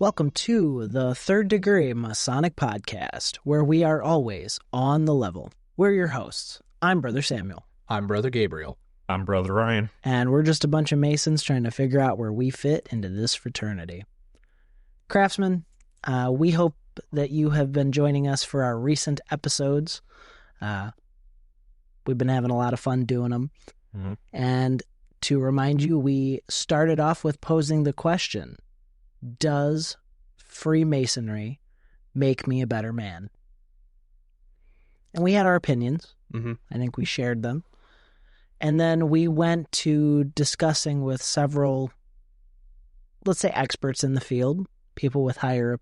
Welcome to the Third Degree Masonic Podcast, where we are always on the level. We're your hosts. I'm Brother Samuel. I'm Brother Gabriel. I'm Brother Ryan. And we're just a bunch of Masons trying to figure out where we fit into this fraternity. Craftsmen, we hope that you have been joining us for our recent episodes. We've been having a lot of fun doing them. Mm-hmm. And to remind you, we started off with posing the question, does Freemasonry make me a better man? And we had our opinions. Mm-hmm. I think we shared them. And then we went to discussing with several, let's say, experts in the field, people with higher,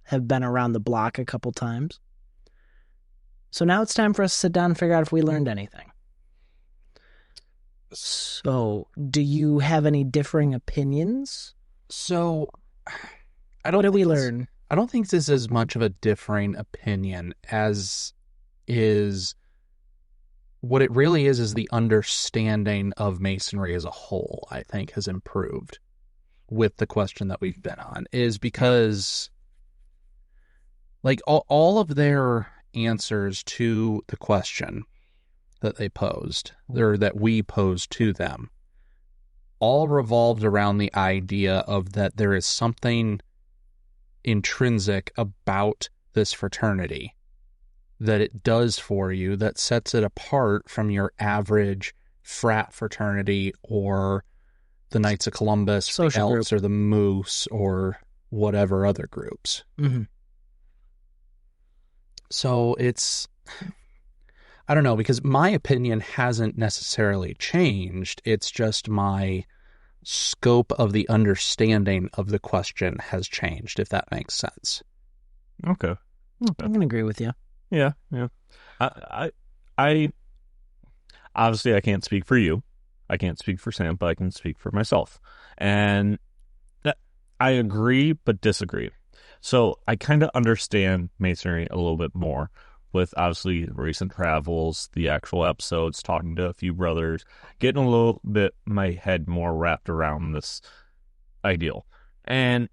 have been around the block a couple times. So now it's time for us to sit down and figure out if we learned anything. So, do you have any differing opinions? So, what did we learn? I don't think this is as much of a differing opinion as is what it really is the understanding of Masonry as a whole, I think, has improved with the question that we've been on, is because like all of their answers to the question that they posed, or that we posed to them, all revolved around the idea of that there is something intrinsic about this fraternity that it does for you that sets it apart from your average frat fraternity or the Knights of Columbus, social the Elks, or the Moose, or whatever other groups. Mm-hmm. So it's, I don't know, because my opinion hasn't necessarily changed. It's just my scope of the understanding of the question has changed, if that makes sense. Okay. I can agree with you. Yeah. I obviously I can't speak for you. I can't speak for Sam, but I can speak for myself. And I agree, but disagree. So I kind of understand Masonry a little bit more with obviously recent travels, the actual episodes, talking to a few brothers, getting a little bit my head more wrapped around this ideal. And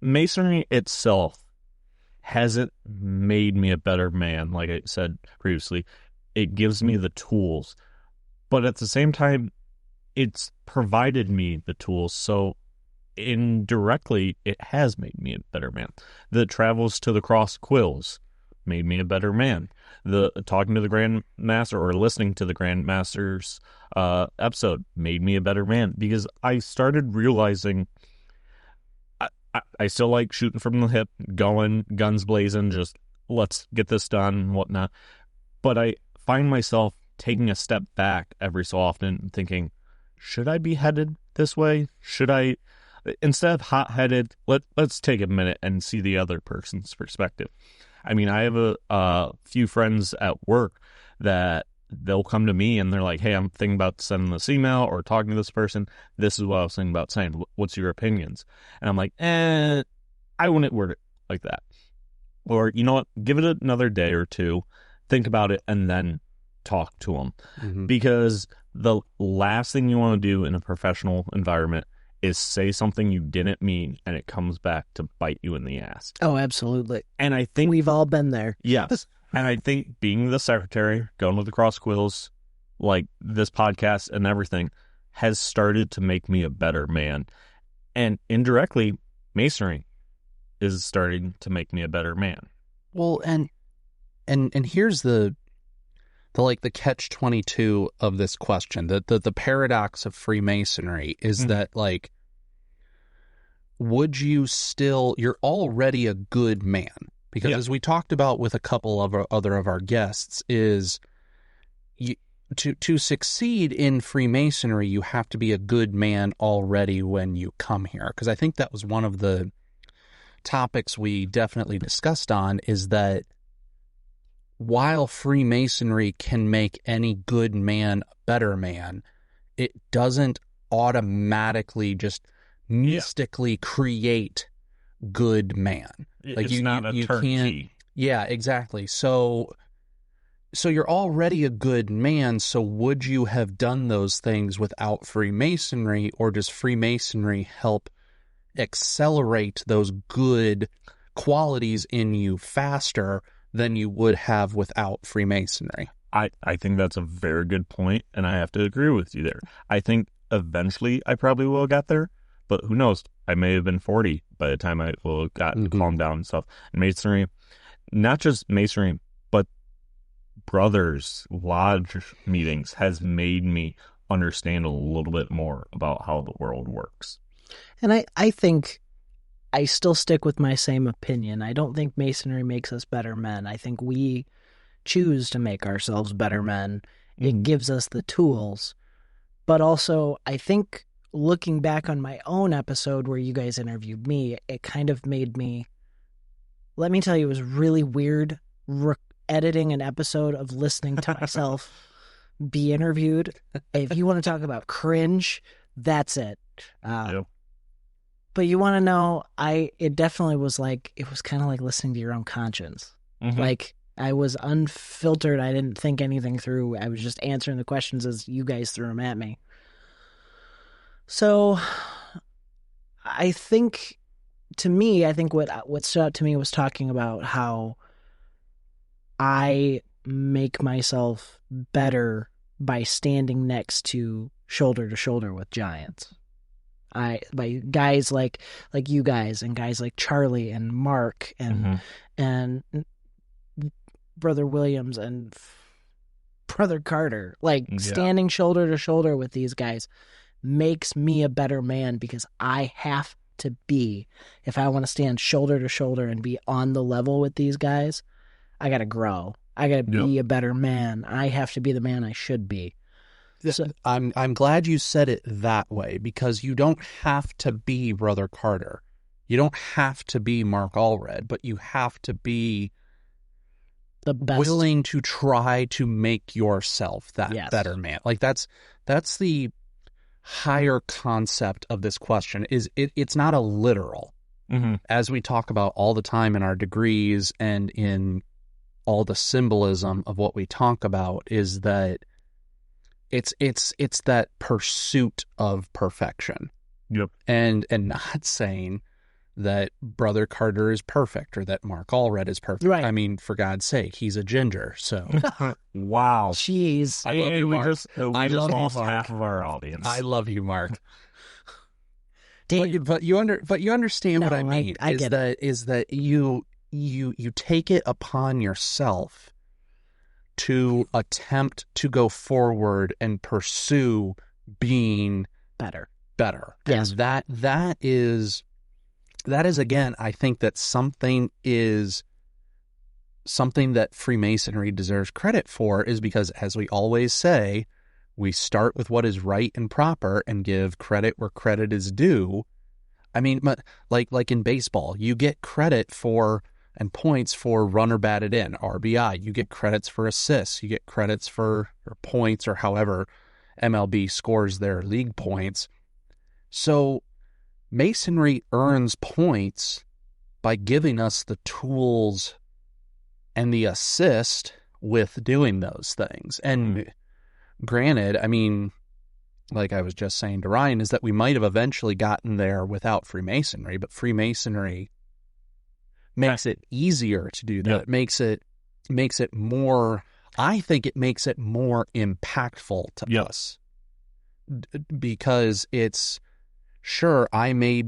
Masonry itself hasn't made me a better man, like I said previously. It gives me the tools. But at the same time, it's provided me the tools, so indirectly, it has made me a better man. The travels to the cross quills made me a better man. The talking to the Grand Master or listening to the Grand Master's episode made me a better man, because I started realizing I still like shooting from the hip, going guns blazing, just let's get this done and whatnot. But I find myself taking a step back every so often and thinking, should I be headed this way? Should I, instead of hot-headed, let's take a minute and see the other person's perspective. I mean, I have a few friends at work that they'll come to me and they're like, hey, I'm thinking about sending this email or talking to this person. This is what I was thinking about saying. What's your opinions? And I'm like, I wouldn't word it like that. Or, you know what? Give it another day or two. Think about it and then talk to them. Mm-hmm. Because the last thing you want to do in a professional environment is say something you didn't mean and it comes back to bite you in the ass. Oh, absolutely. And I think we've all been there. Yes. And I think being the secretary, going to the cross quills, like this podcast and everything, has started to make me a better man. And indirectly, Masonry is starting to make me a better man. Well, and here's the catch-22 of this question. The paradox of Freemasonry is mm-hmm. that, like, would you still, you're already a good man. Because as we talked about with a couple of our guests, is to succeed in Freemasonry, you have to be a good man already when you come here. Because I think that was one of the topics we definitely discussed on, is that while Freemasonry can make any good man a better man, it doesn't automatically just mystically create good man. Like it's not a turnkey. Yeah, exactly. So you're already a good man, so would you have done those things without Freemasonry, or does Freemasonry help accelerate those good qualities in you faster than you would have without Freemasonry. I think that's a very good point, and I have to agree with you there. I think eventually I probably will have got there, but who knows? I may have been 40 by the time I will have gotten calmed down and stuff. And Masonry, not just Masonry, but brothers, lodge meetings has made me understand a little bit more about how the world works. And I think I still stick with my same opinion. I don't think Masonry makes us better men. I think we choose to make ourselves better men. It gives us the tools. But also, I think looking back on my own episode where you guys interviewed me, it kind of made me, let me tell you, it was really weird editing an episode of listening to myself be interviewed. If you want to talk about cringe, that's it. Yep. But you want to know, it definitely was like, it was kind of like listening to your own conscience. Like, I was unfiltered. I didn't think anything through. I was just answering the questions as you guys threw them at me. So I think, to me, I think what stood out to me was talking about how I make myself better by standing next to shoulder with giants. By guys like you guys and guys like Charlie and Mark and Brother Williams and Brother Carter, standing shoulder to shoulder with these guys makes me a better man, because I have to be, if I want to stand shoulder to shoulder and be on the level with these guys, I got to grow. I got to be a better man. I have to be the man I should be. So, I'm glad you said it that way, because you don't have to be Brother Carter. You don't have to be Mark Allred, but you have to be the best, willing to try to make yourself that better man. Like that's the higher concept of this question. It's not a literal, as we talk about all the time in our degrees and in all the symbolism of what we talk about, is that it's that pursuit of perfection. Yep. And not saying that Brother Carter is perfect or that Mark Allred is perfect. Right. I mean, for God's sake, he's a ginger, so. Wow. Jeez. We just lost half of our audience. I love you, Mark. Dave, But you understand what I mean. I get it. Is that you take it upon yourself to attempt to go forward and pursue being better. Yes. And that is again, I think that something that Freemasonry deserves credit for, is because, as we always say, we start with what is right and proper and give credit where credit is due. I mean, like in baseball, you get credit for and points for runner batted in, RBI. You get credits for assists. You get credits for points, or however MLB scores their league points. So Masonry earns points by giving us the tools and the assist with doing those things. And granted, I mean, like I was just saying to Ryan, is that we might have eventually gotten there without Freemasonry, but Freemasonry makes it easier to do that. Yep. It makes it more, I think it makes it more impactful to us. Because it's, sure, I may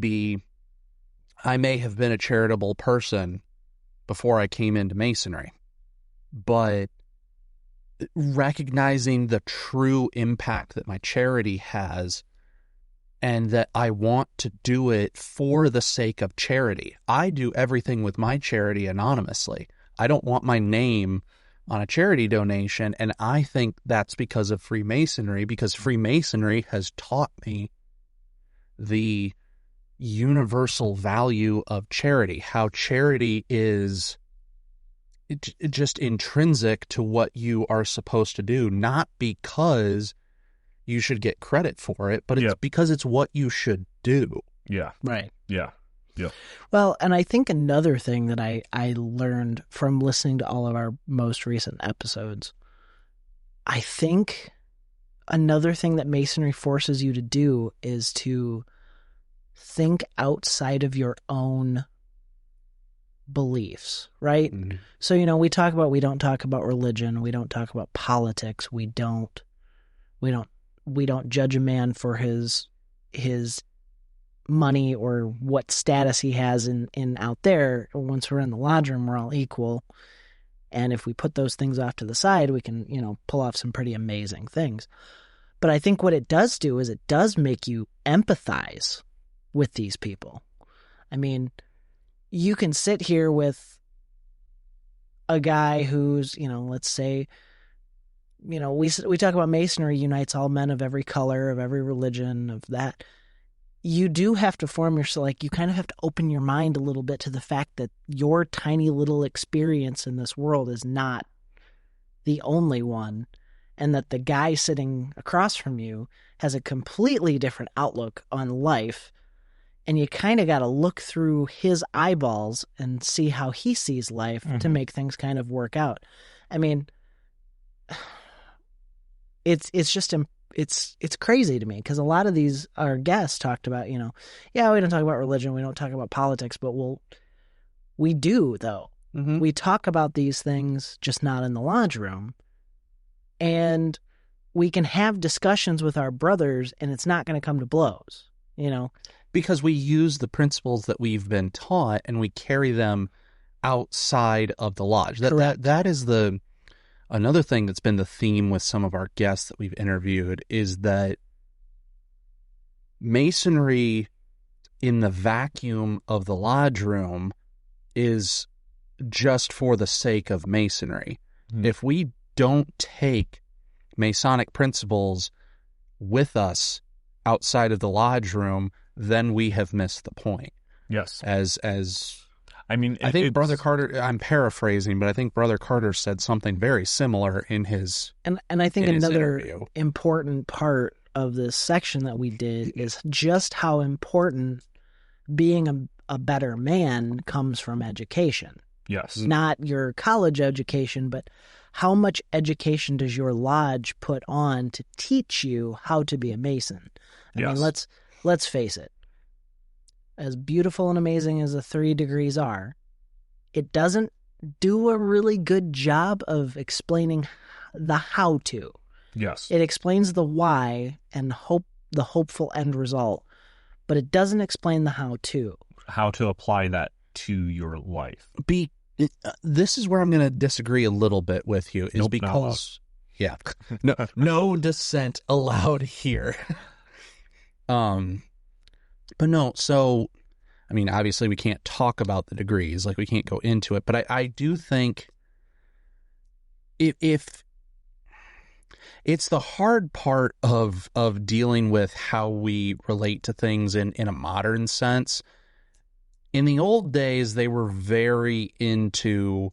have been a charitable person before I came into Masonry, but recognizing the true impact that my charity has, and that I want to do it for the sake of charity. I do everything with my charity anonymously. I don't want my name on a charity donation, and I think that's because of Freemasonry, because Freemasonry has taught me the universal value of charity, how charity is just intrinsic to what you are supposed to do, not because you should get credit for it, but it's because it's what you should do. Yeah. Right. Yeah. Yeah. Well, and I think another thing that I learned from listening to all of our most recent episodes, I think another thing that Masonry forces you to do is to think outside of your own beliefs, right? Mm-hmm. So, we don't talk about religion. We don't talk about politics. We don't judge a man for his money or what status he has in out there. Once we're in the lodge room, we're all equal. And if we put those things off to the side, we can, pull off some pretty amazing things. But I think what it does do is it does make you empathize with these people. I mean, you can sit here with a guy who's, let's say, we talk about Masonry unites all men of every color, of every religion, of that. You do have to form yourself, you kind of have to open your mind a little bit to the fact that your tiny little experience in this world is not the only one, and that the guy sitting across from you has a completely different outlook on life, and you kind of got to look through his eyeballs and see how he sees life to make things kind of work out. I mean, it's just it's crazy to me, because a lot of our guests talked about, we don't talk about religion, we don't talk about politics, but we do, though. Mm-hmm. We talk about these things, just not in the lodge room. And we can have discussions with our brothers, and it's not going to come to blows, Because we use the principles that we've been taught, and we carry them outside of the lodge. That is another thing that's been the theme with some of our guests that we've interviewed, is that Masonry in the vacuum of the lodge room is just for the sake of Masonry. Mm. If we don't take Masonic principles with us outside of the lodge room, then we have missed the point. Yes. I think Brother Carter, I'm paraphrasing, but I think Brother Carter said something very similar in his And I think another interview. important part of this section that we did is just how important being a better man comes from education. Yes. Not your college education, but how much education does your lodge put on to teach you how to be a Mason? I mean, let's face it. As beautiful and amazing as the 3 degrees are, it doesn't do a really good job of explaining the how-to. Yes. It explains the why and the hopeful end result, but it doesn't explain the how-to. How to apply that to your life. This is where I'm going to disagree a little bit with you, is because no dissent allowed here. But no, so, I mean, obviously we can't talk about the degrees, we can't go into it, but I do think if it's the hard part of dealing with how we relate to things in a modern sense. In the old days, they were very into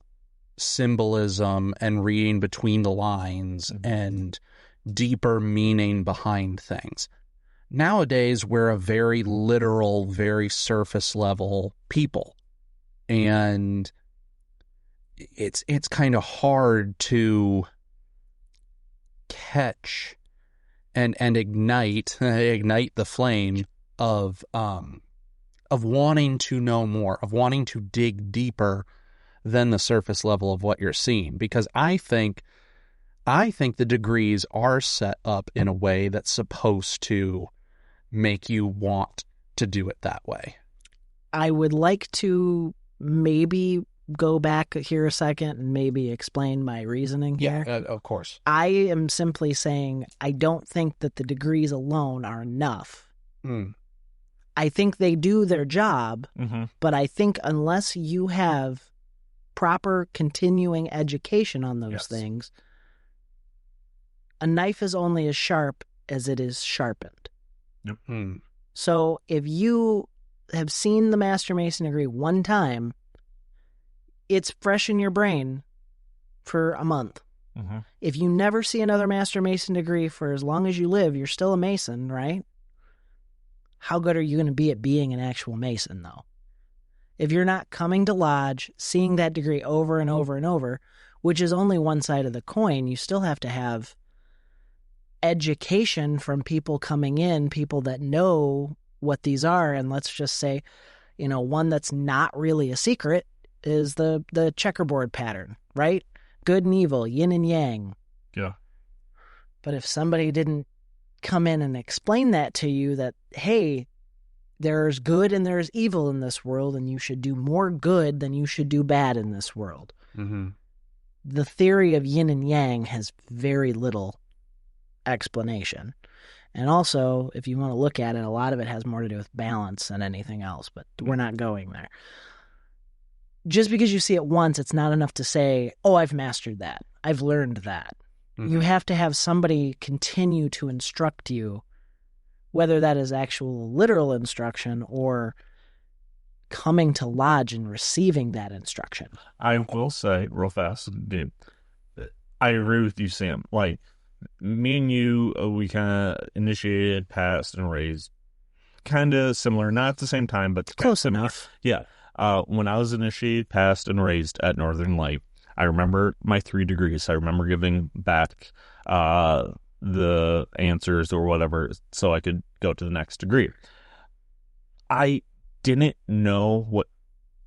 symbolism and reading between the lines and deeper meaning behind things. Nowadays, we're a very literal, very surface level people. And it's kind of hard to catch and ignite the flame of wanting to know more, of wanting to dig deeper than the surface level of what you're seeing. Because I think the degrees are set up in a way that's supposed to make you want to do it that way. I would like to maybe go back here a second and maybe explain my reasoning here. Yeah, of course. I am simply saying I don't think that the degrees alone are enough. I think they do their job, but I think unless you have proper continuing education on those things, a knife is only as sharp as it is sharpened. Yep. So if you have seen the Master Mason degree one time, it's fresh in your brain for a month. If you never see another Master Mason degree for as long as you live, you're still a Mason, right? How good are you going to be at being an actual Mason, though? If you're not coming to lodge, seeing that degree over and over and over, which is only one side of the coin, you still have to have education from people coming in, people that know what these are. And let's just say, one that's not really a secret is the checkerboard pattern, right? Good and evil, yin and yang. Yeah. But if somebody didn't come in and explain that to you, that, hey, there's good and there's evil in this world, and you should do more good than you should do bad in this world. Mm-hmm. The theory of yin and yang has very little explanation. And also, if you want to look at it, a lot of it has more to do with balance than anything else, but we're not going there. Just because you see it once, it's not enough to say, oh, I've mastered that. I've learned that. Mm-hmm. You have to have somebody continue to instruct you, whether that is actual literal instruction or coming to lodge and receiving that instruction. I will say real fast, dude, I agree with you, Sam. Like, me and you, we kind of initiated, passed, and raised kind of similar, not at the same time, but close enough. Yeah. When I was initiated, passed, and raised at Northern Light, I remember my 3 degrees. I remember giving back the answers or whatever so I could go to the next degree. I didn't know what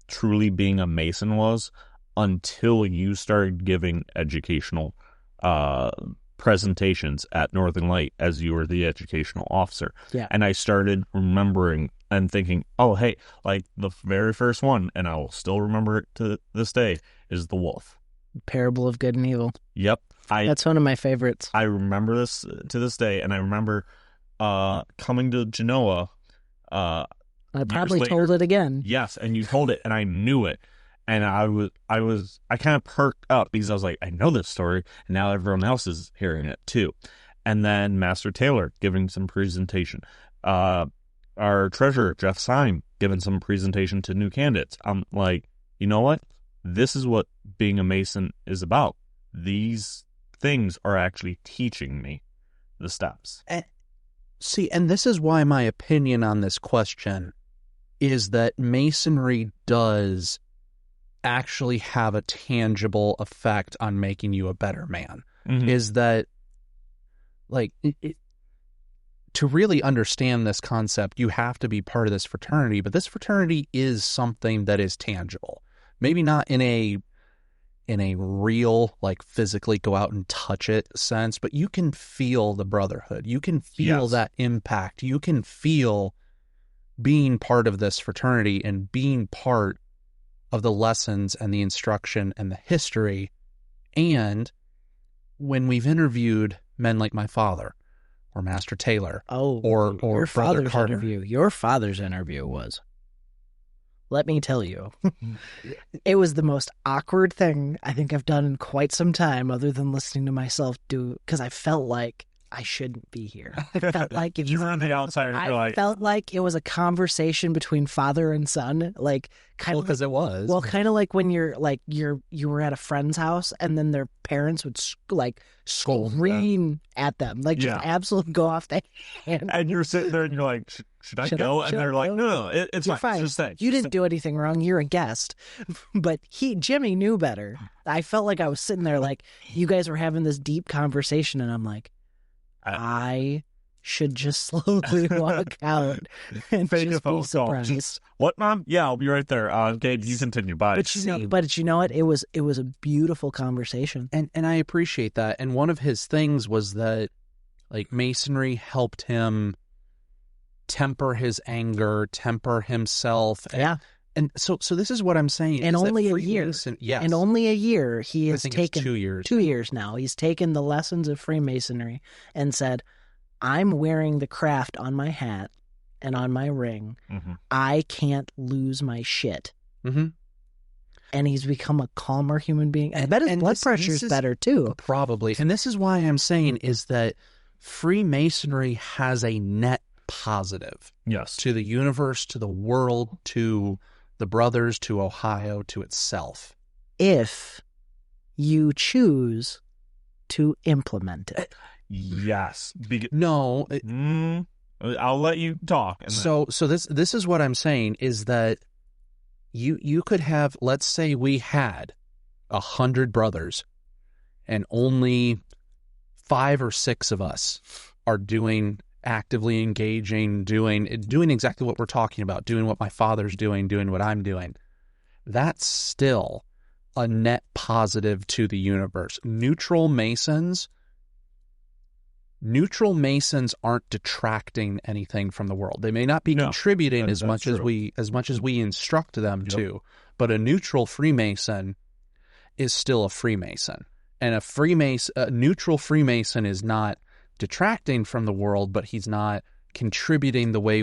truly being a Mason was until you started giving educational presentations at Northern Light as you were the educational officer. Yeah. And I started remembering and thinking, oh, hey, like the very first one, and I will still remember it to this day, is the wolf. Parable of Good and Evil. Yep. That's one of my favorites. I remember this to this day, and I remember coming to Genoa. I probably told it again. Yes, and you told it, and I knew it. And I kind of perked up because I was like, I know this story, and now everyone else is hearing it too. And then Master Taylor giving some presentation. Our treasurer, Jeff Syme, giving some presentation to new candidates. I'm like, you know what? This is what being a Mason is about. These things are actually teaching me the steps. And this is why my opinion on this question is that Masonry does actually have a tangible effect on making you a better man. Mm-hmm. Is that, like, to really understand this concept, you have to be part of this fraternity, but this fraternity is something that is tangible. Maybe not in a real, like, physically go out and touch it sense, but you can feel the brotherhood. You can feel that impact. You can feel being part of this fraternity and being part of the lessons and the instruction and the history. And when we've interviewed men like my father or Master Taylor or your father's Carter, your father's interview was, let me tell you, it was the most awkward thing I think I've done in quite some time, other than listening to myself do, because I felt like I shouldn't be here. I felt like if you were on the outside, I felt like it was a conversation between father and son, like kind of because it was. Well, kind of like when you were at a friend's house and then their parents would scream at them, like just absolutely go off the hand. And you're sitting there and you're like, should I go? And they're like, no, it's fine. Just say, you didn't do anything wrong. You're a guest. But Jimmy knew better. I felt like I was sitting there like you guys were having this deep conversation, and I'm like, I should just slowly walk out and just be surprised. What, Mom? Yeah, I'll be right there. Gabe, you continue. Bye. But you know what? It was a beautiful conversation, and I appreciate that. And one of his things was that, like, Masonry helped him temper his anger, temper himself. And so this is what I'm saying. And only a year. And only a year he has taken 2 years. 2 years now. He's taken the lessons of Freemasonry and said, I'm wearing the craft on my hat and on my ring. Mm-hmm. I can't lose my shit. Mm-hmm. And he's become a calmer human being. I bet his blood pressure is better too. Probably. And this is why I'm saying is that Freemasonry has a net positive. Yes. To the universe, to the world, to the brothers, to Ohio, to itself. If you choose to implement it. Yes. No. I'll let you talk. So this is what I'm saying is that you could have, let's say we had 100 brothers and only 5 or 6 of us are doing actively engaging, doing exactly what we're talking about, doing what my father's doing what I'm doing, that's still a net positive to the universe. Neutral Masons aren't detracting anything from the world. They may not be contributing as much as we instruct them to, but a neutral Freemason is still a Freemason. And a neutral Freemason is not detracting from the world, but he's not contributing the way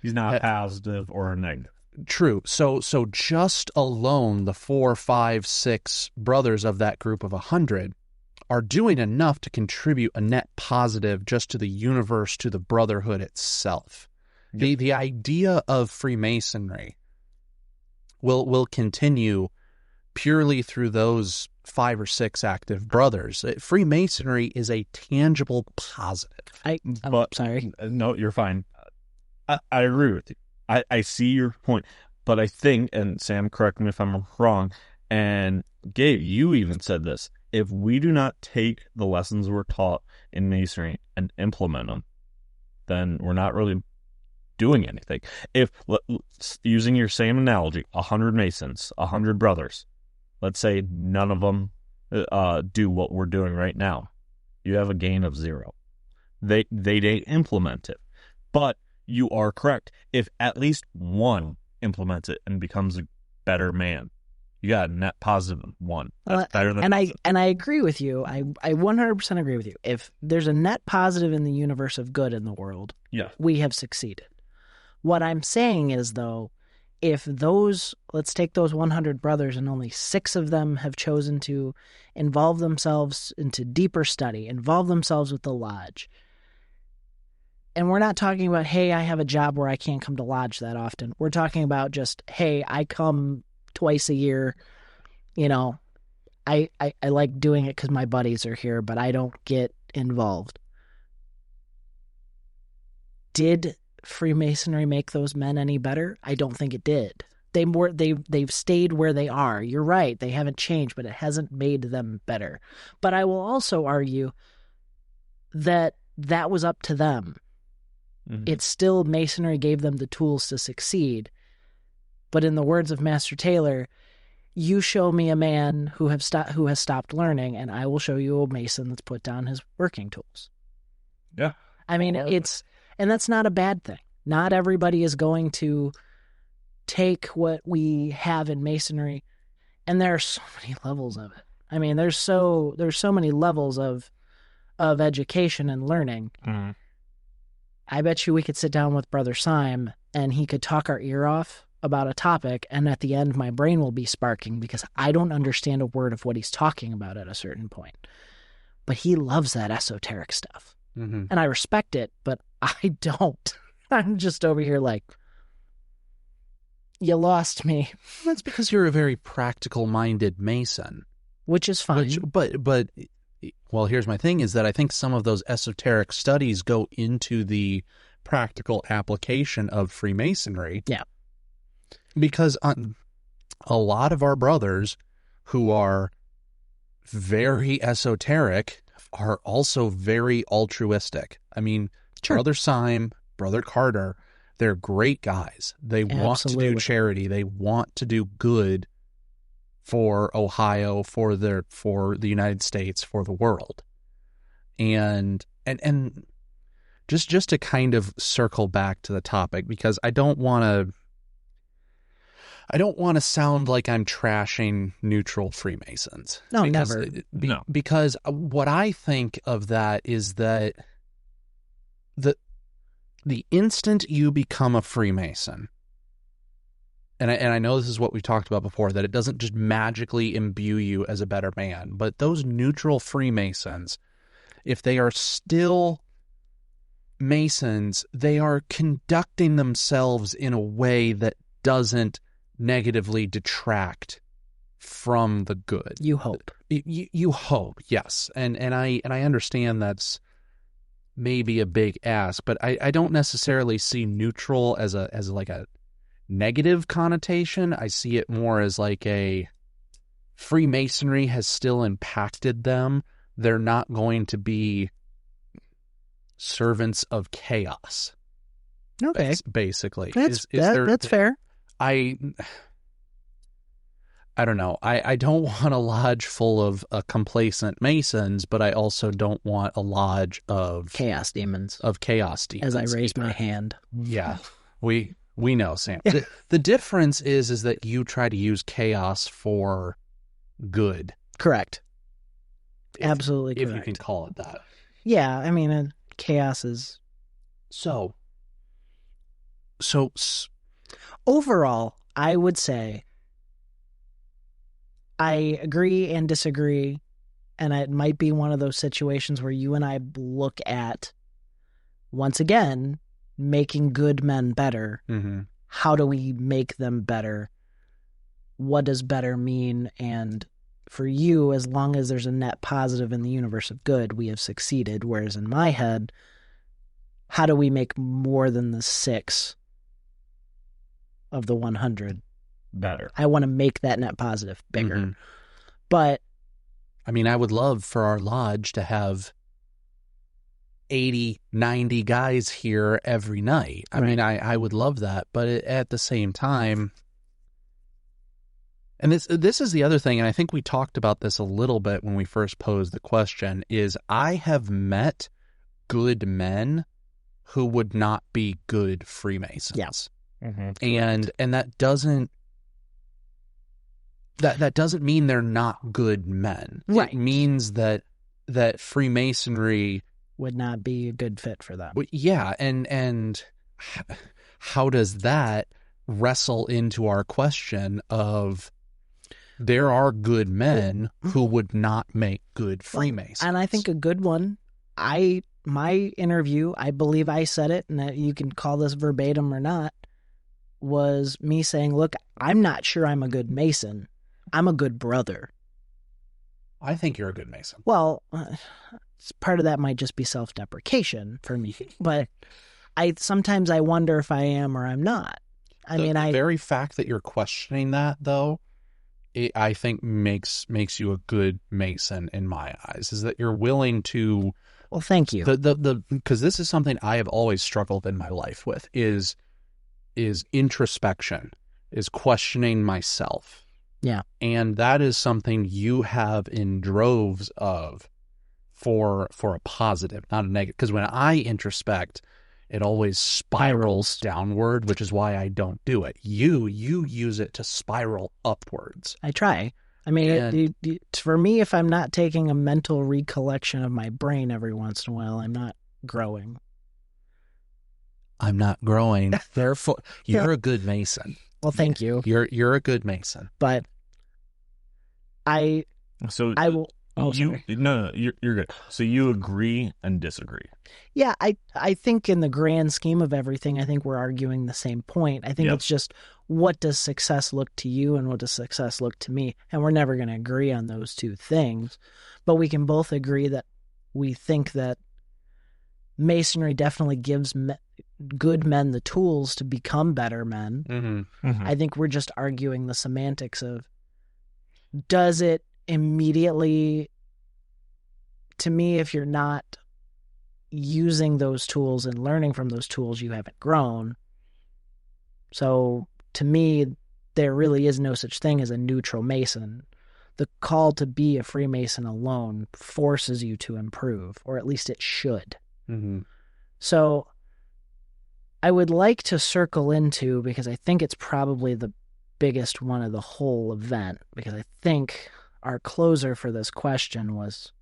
he's not positive or negative. True. So just alone, the 4, 5, 6 brothers of that group of 100 are doing enough to contribute a net positive just to the universe, to the brotherhood itself. Yep. The idea of Freemasonry will continue purely through those 5 or 6 active brothers. Freemasonry is a tangible positive. Sorry. No, you're fine. I agree with you. I see your point, but I think, and Sam, correct me if I'm wrong, and Gabe, you even said this, if we do not take the lessons we're taught in Masonry and implement them, then we're not really doing anything. If, using your same analogy, 100 Masons, 100 brothers, let's say none of them do what we're doing right now, you have a gain of 0. They implement it. But you are correct. If at least one implements it and becomes a better man, you got a net positive 1. That's better than. And I agree with you. I 100% agree with you. If there's a net positive in the universe of good in the world, we have succeeded. What I'm saying is, though, if let's take those 100 brothers and only 6 of them have chosen to involve themselves into deeper study, involve themselves with the lodge. And we're not talking about, hey, I have a job where I can't come to lodge that often. We're talking about just, hey, I come twice a year. I like doing it because my buddies are here, but I don't get involved. Did Freemasonry make those men any better? I don't think it did. They've stayed where they are. You're right. They haven't changed, but it hasn't made them better. But I will also argue that was up to them. Mm-hmm. It's still Masonry gave them the tools to succeed. But in the words of Master Taylor, you show me a man who has stopped learning, and I will show you a Mason that's put down his working tools. Yeah. I mean, and that's not a bad thing. Not everybody is going to take what we have in Masonry, and there are so many levels of it. I mean, there's so many levels of education and learning. Mm-hmm. I bet you we could sit down with Brother Syme and he could talk our ear off about a topic, and at the end my brain will be sparking because I don't understand a word of what he's talking about at a certain point. But he loves that esoteric stuff. Mm-hmm. And I respect it, but I don't. I'm just over here like, you lost me. That's because you're a very practical-minded Mason. Which is fine. But well, here's my thing, is that I think some of those esoteric studies go into the practical application of Freemasonry. Yeah. Because a lot of our brothers who are very esoteric are also very altruistic. I mean, sure. Brother Syme, Brother Carter, they're great guys. They want to do charity. They want to do good for Ohio, for the United States, for the world. And just to kind of circle back to the topic, because I don't want to sound like I'm trashing neutral Freemasons. No, never. No. Because what I think of that is that the instant you become a Freemason, and I know this is what we talked about before, that it doesn't just magically imbue you as a better man, but those neutral Freemasons, if they are still Masons, they are conducting themselves in a way that doesn't negatively detract from the good. You hope. You hope, yes. And I understand that's maybe a big ask, but I don't necessarily see neutral as like a negative connotation. I see it more as like a Freemasonry has still impacted them. They're not going to be servants of chaos. Okay. Basically. That's fair. I don't know. I don't want a lodge full of complacent Masons, but I also don't want a lodge of chaos demons. As I raise my hand. Yeah, we know, Sam. The difference is that you try to use chaos for good. Correct. Absolutely correct. If you can call it that. Yeah, I mean, chaos is... So overall, I would say I agree and disagree, and it might be one of those situations where you and I look at, once again, making good men better. Mm-hmm. How do we make them better? What does better mean? And for you, as long as there's a net positive in the universe of good, we have succeeded. Whereas in my head, how do we make more than the 6 of the 100 better? I want to make that net positive bigger. Mm-hmm. But I mean, I would love for our lodge to have 80, 90 guys here every night. I mean, I would love that, but at the same time, and this is the other thing, and I think we talked about this a little bit when we first posed the question, is I have met good men who would not be good Freemasons. Yes. Mm-hmm. And that doesn't mean they're not good men. Right. It means that Freemasonry would not be a good fit for them. Yeah, and how does that wrestle into our question of there are good men who would not make good Freemasons? And I think a good one, my interview, I believe I said it, and that you can call this verbatim or not, was me saying, look, I'm not sure I'm a good Mason. I'm a good brother. I think you're a good Mason. Well, part of that might just be self-deprecation for me, but sometimes I wonder if I am or I'm not. The very fact that you're questioning that, though, I think makes you a good Mason in my eyes. Is that you're willing to. Well, thank you. Because this is something I have always struggled in my life with is introspection, is questioning myself. Yeah. And that is something you have in droves of for a positive, not a negative. Because when I introspect, it always spirals downward, which is why I don't do it. You use it to spiral upwards. I try. I mean, for me, if I'm not taking a mental recollection of my brain every once in a while, I'm not growing. I'm not growing. Therefore, you're a good Mason. Well, thank you. You're a good Mason. But I will. Oh, no, you're good. So you agree and disagree. Yeah, I think in the grand scheme of everything, I think we're arguing the same point. I think It's just, what does success look to you and what does success look to me? And we're never going to agree on those two things. But we can both agree that we think that Masonry definitely gives good men the tools to become better men. Mm-hmm. Mm-hmm. I think we're just arguing the semantics of, does it immediately, to me, if you're not using those tools and learning from those tools, you haven't grown. So to me, there really is no such thing as a neutral Mason. The call to be a Freemason alone forces you to improve, or at least it should. Mm-hmm. So I would like to circle into, because I think it's probably the biggest one of the whole event, because I think our closer for this question was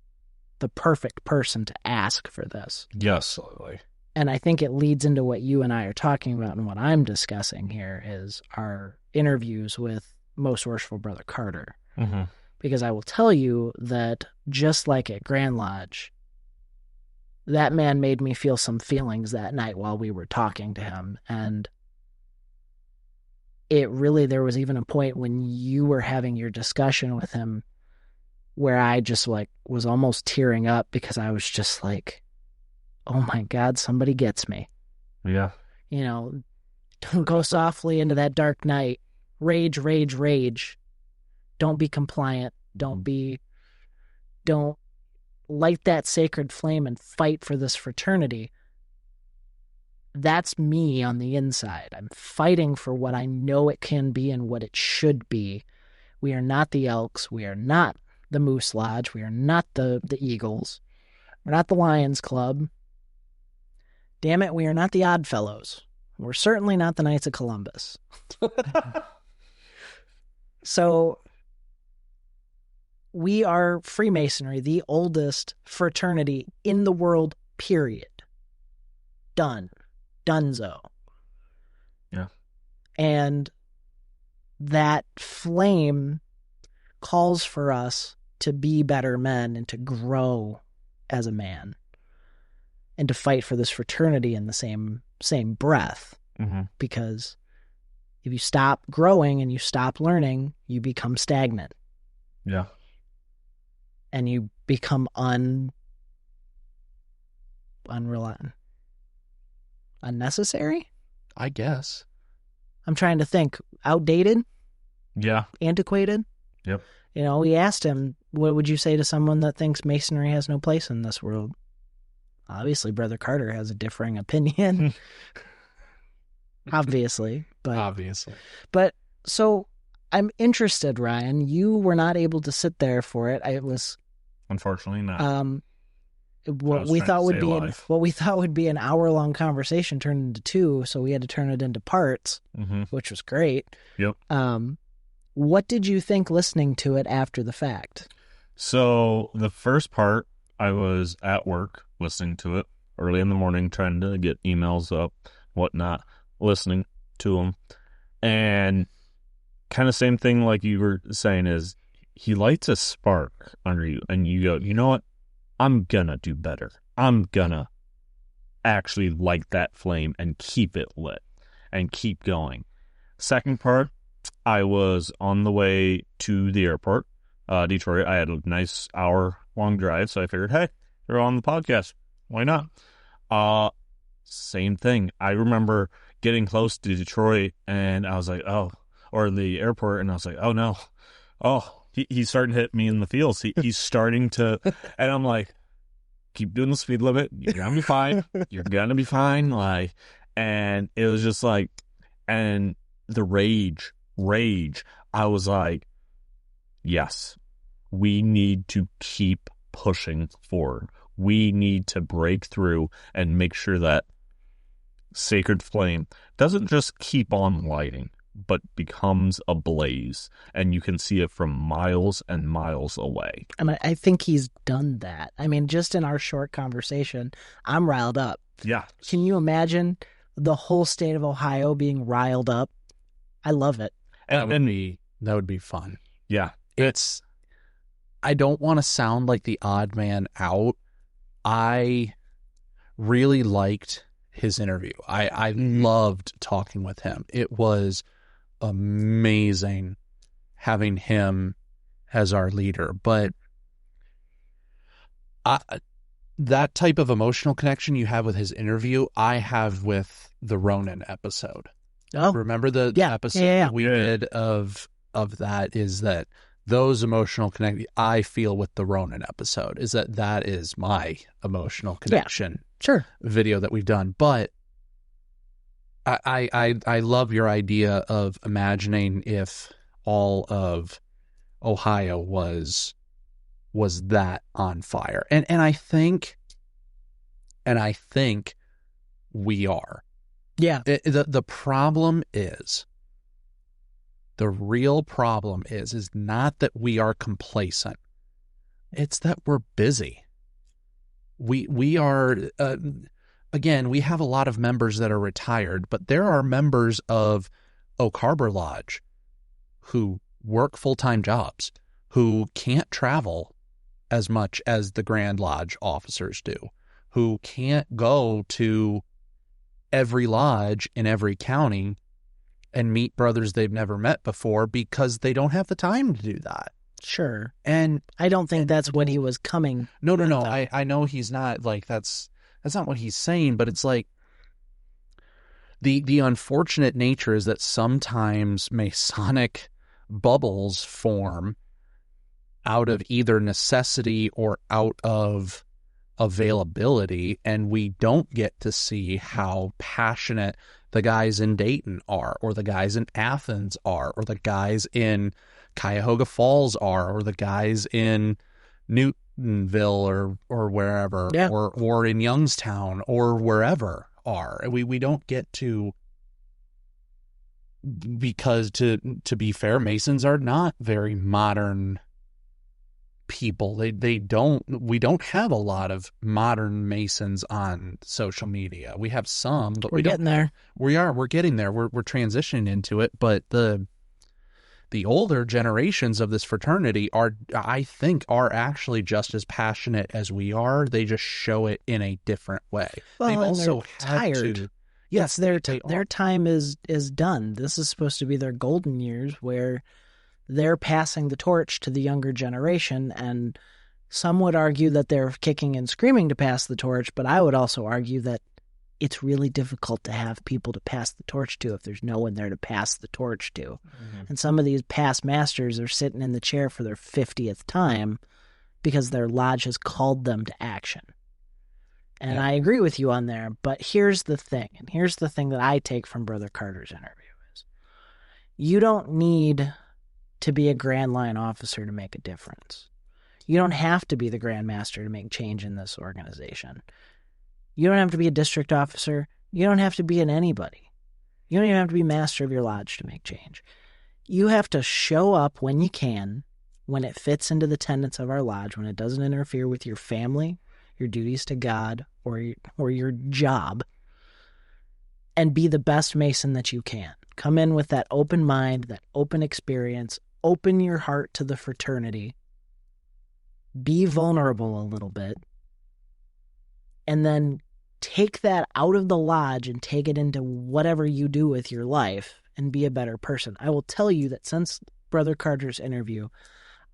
the perfect person to ask for this. Yes, absolutely. And I think it leads into what you and I are talking about, and what I'm discussing here is our interviews with Most Worshipful Brother Carter. Mm-hmm. Because I will tell you that just like at Grand Lodge, that man made me feel some feelings that night while we were talking to him. And there was even a point when you were having your discussion with him where I just was almost tearing up, because I was just like, oh my God, somebody gets me. Yeah. Don't go softly into that dark night. Rage, rage, rage. Don't be compliant. Don't light that sacred flame and fight for this fraternity, that's me on the inside. I'm fighting for what I know it can be and what it should be. We are not the Elks. We are not the Moose Lodge. We are not the Eagles. We're not the Lions Club. Damn it, we are not the Odd Fellows. We're certainly not the Knights of Columbus. So we are Freemasonry, the oldest fraternity in the world, period. Done. Dunzo. Yeah. And that flame calls for us to be better men and to grow as a man and to fight for this fraternity in the same breath. Mm-hmm. Because if you stop growing and you stop learning, you become stagnant. Yeah. And you become unnecessary? I guess. I'm trying to think. Outdated? Yeah. Antiquated? Yep. You know, we asked him, what would you say to someone that thinks Masonry has no place in this world? Obviously, Brother Carter has a differing opinion. Obviously. But so I'm interested, Ryan. You were not able to sit there for it. I was... Unfortunately not. What we thought would be an hour-long conversation turned into 2, so we had to turn it into parts, which was great. Yep. What did you think listening to it after the fact? So the first part, I was at work listening to it early in the morning, trying to get emails up, whatnot, listening to them. And kind of same thing like you were saying is he lights a spark under you and you go, you know what? I'm gonna do better. I'm gonna actually light that flame and keep it lit and keep going. Second part, I was on the way to the airport, Detroit. I had a nice hour-long drive, so I figured, hey, they're on the podcast. Why not? Same thing. I remember getting close to Detroit, and I was like, or the airport, and I was like, oh, no. Oh, he's starting to hit me in the feels. He's starting to, and I'm like, keep doing the speed limit. You're going to be fine. You're going to be fine. Like, and it was just like, and the rage, I was like, yes, we need to keep pushing forward. We need to break through and make sure that sacred flame doesn't just keep on lighting, but becomes a blaze, and you can see it from miles and miles away. And I think he's done that. I mean, just in our short conversation, I'm riled up. Yeah. Can you imagine the whole state of Ohio being riled up? I love it. That would be fun. Yeah. I don't want to sound like the odd man out. I really liked his interview. I loved talking with him. It was amazing having him as our leader. But that type of emotional connection you have with his interview, I have with the Ronin episode. Oh, remember the episode we did of that? Is that those emotional connection I feel with the Ronin episode is that is my emotional connection video that we've done. But I love your idea of imagining if all of Ohio was that on fire. And I think we are. Yeah. The problem is, the real problem is not that we are complacent. It's that we're busy. We are, again, we have a lot of members that are retired, but there are members of Oak Harbor Lodge who work full-time jobs, who can't travel as much as the Grand Lodge officers do, who can't go to every lodge in every county and meet brothers they've never met before because they don't have the time to do that. Sure. And I don't think that's what he was coming. No. I know he's not like, that's not what he's saying, but it's like the unfortunate nature is that sometimes Masonic bubbles form out of either necessity or out of availability, and we don't get to see how passionate the guys in Dayton are, or the guys in Athens are, or the guys in Cuyahoga Falls are, or the guys in Newtonville or wherever, Yeah. or in Youngstown or wherever are. We don't get to, because to be fair, Masons are not very modern people. We don't have a lot of modern Masons on social media. We have some, but We're getting there. We're getting there. We're transitioning into it, but the older generations of this fraternity I think are actually just as passionate as we are. They just show it in a different way. Well, They've and also they're had tired. to. Yes, they their time is done. This is supposed to be their golden years where they're passing the torch to the younger generation, and some would argue that they're kicking and screaming to pass the torch, but I would also argue that it's really difficult to have people to pass the torch to if there's no one there to pass the torch to. Mm-hmm. And some of these past masters are sitting in the chair for their 50th time because their lodge has called them to action. And I agree with you on there, but here's the thing, and here's the thing that I take from Brother Carter's interview is you don't need to be a Grand Line officer to make a difference. You don't have to be the Grand Master to make change in this organization. You don't have to be a district officer. You don't have to be an anybody. You don't even have to be master of your lodge to make change. You have to show up when you can, when it fits into the tenets of our lodge, when it doesn't interfere with your family, your duties to God, or your job, and be the best Mason that you can. Come in with that open mind, that open experience, open your heart to the fraternity, be vulnerable a little bit, and then take that out of the lodge and take it into whatever you do with your life and be a better person. I will tell you that since Brother Carter's interview,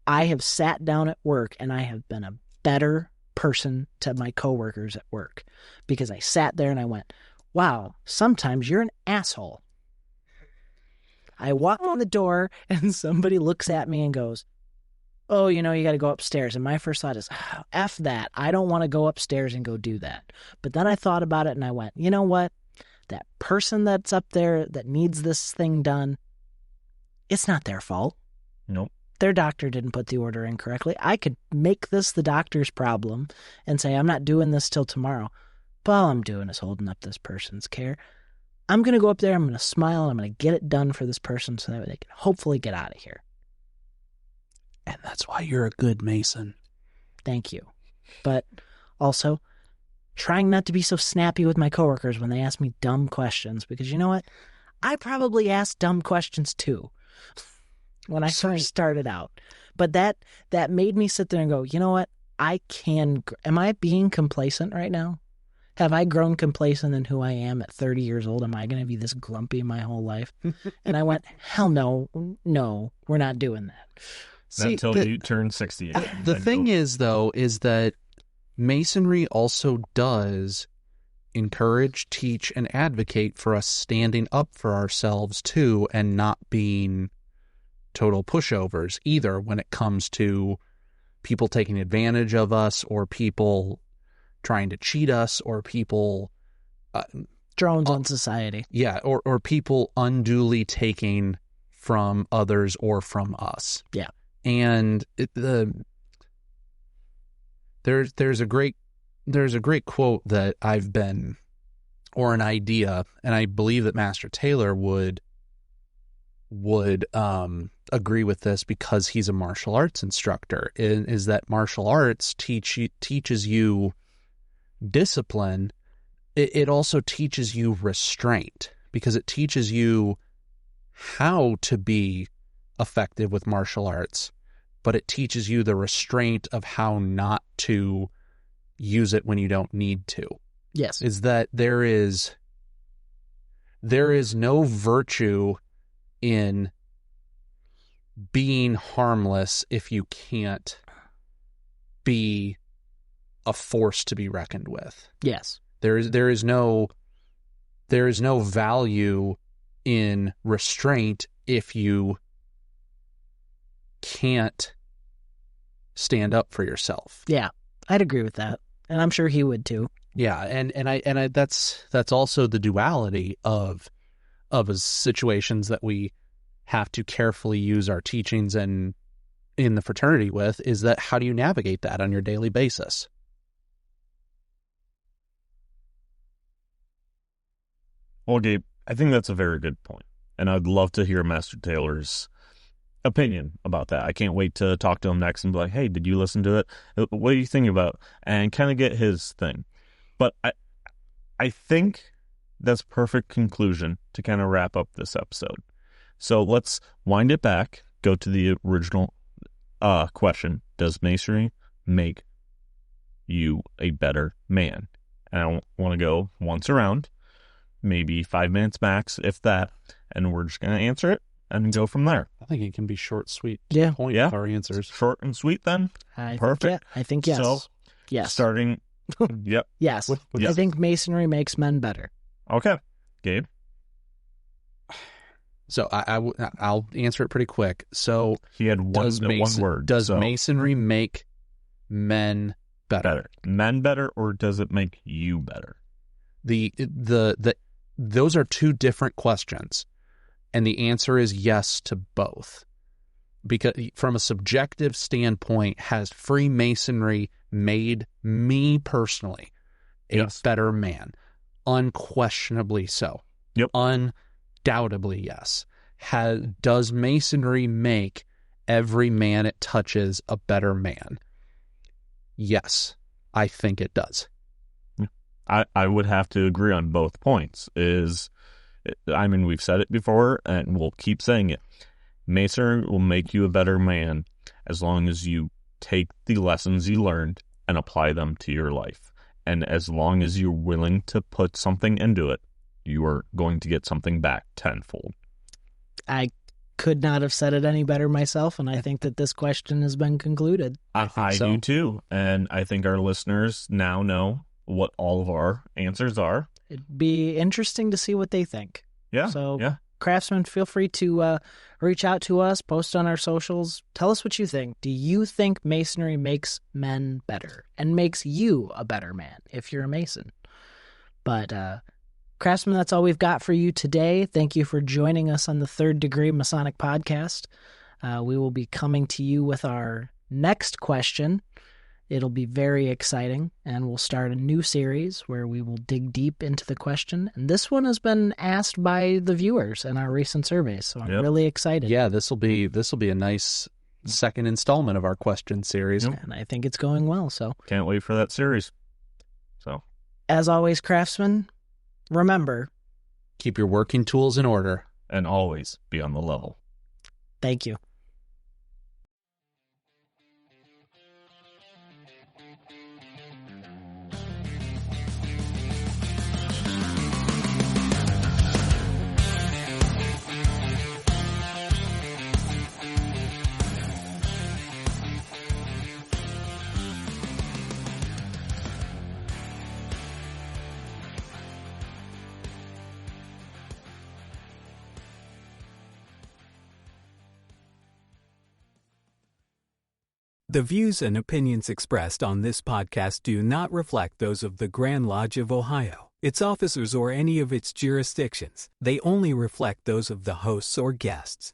I have sat down at work and I have been a better person to my coworkers at work because I sat there and I went, wow, sometimes you're an asshole. I walk in the door and somebody looks at me and goes, oh, you got to go upstairs. And my first thought is, oh, F that. I don't want to go upstairs and go do that. But then I thought about it and I went, you know what? That person that's up there that needs this thing done, it's not their fault. Nope. Their doctor didn't put the order in correctly. I could make this the doctor's problem and say, I'm not doing this till tomorrow. But all I'm doing is holding up this person's care. I'm going to go up there, I'm going to smile, and I'm going to get it done for this person so that they can hopefully get out of here. And that's why you're a good Mason. Thank you. But also, trying not to be so snappy with my coworkers when they ask me dumb questions, because you know what? I probably asked dumb questions too when I first started out. But that made me sit there and go, you know what? Am I being complacent right now? Have I grown complacent in who I am at 30 years old? Am I going to be this grumpy my whole life? And I went, hell no, we're not doing that. Not until you turn 68. The thing is that Masonry also does encourage, teach, and advocate for us standing up for ourselves too, and not being total pushovers either when it comes to people taking advantage of us, or people trying to cheat us, or people drones on society. Yeah, or people unduly taking from others or from us. Yeah. And there's a great quote that I've been, or an idea, and I believe that Master Taylor would agree with this because he's a martial arts instructor, is that martial arts teaches you discipline. It also teaches you restraint, because it teaches you how to be effective with martial arts, but it teaches you the restraint of how not to use it when you don't need to. Yes. Is that there is no virtue in being harmless if you can't be a force to be reckoned with. Yes. There is no value in restraint if you can't stand up for yourself. Yeah, I'd agree with that. And I'm sure he would too. Yeah, and I that's also the duality of situations that we have to carefully use our teachings and in the fraternity with, is that how do you navigate that on your daily basis? Well, Gabe, I think that's a very good point, and I'd love to hear Master Taylor's opinion about that. I can't wait to talk to him next and be like, hey, did you listen to it? What do you think about? And kind of get his thing. But I think that's a perfect conclusion to kind of wrap up this episode. So let's wind it back, go to the original question. Does Masonry make you a better man? And I want to go once around, maybe 5 minutes max, if that, and we're just going to answer it and go from there. I think it can be short, sweet, Yeah. point Yeah. our answers. Short and sweet then? Perfect. I think yes. So, yes. starting, yep. Yes. Yes. I think Masonry makes men better. Okay. Gabe? So I'll answer it pretty quick. So He had one word. Does so Masonry make men better? Men better, or does it make you better? Those are two different questions, and the answer is yes to both. Because from a subjective standpoint, has Freemasonry made me personally a better man? Unquestionably so. Yep. Undoubtedly yes. Does Masonry make every man it touches a better man? Yes, I think it does. I would have to agree on both points. I mean, we've said it before, and we'll keep saying it. Masonry will make you a better man as long as you take the lessons you learned and apply them to your life. And as long as you're willing to put something into it, you are going to get something back tenfold. I could not have said it any better myself, and I think that this question has been concluded. I do too, and I think our listeners now know what all of our answers are. It'd be interesting to see what they think. Yeah. So, yeah. Craftsmen, feel free to reach out to us, post on our socials. Tell us what you think. Do you think Masonry makes men better and makes you a better man if you're a Mason? But, Craftsmen, that's all we've got for you today. Thank you for joining us on the Third Degree Masonic Podcast. We will be coming to you with our next question. It'll be very exciting, and we'll start a new series where we will dig deep into the question. And this one has been asked by the viewers in our recent surveys, so I'm really excited. Yeah, this will be a nice second installment of our question series. And I think it's going well, so. Can't wait for that series. So, as always, Craftsmen, remember, keep your working tools in order. And always be on the level. Thank you. The views and opinions expressed on this podcast do not reflect those of the Grand Lodge of Ohio, its officers, or any of its jurisdictions. They only reflect those of the hosts or guests.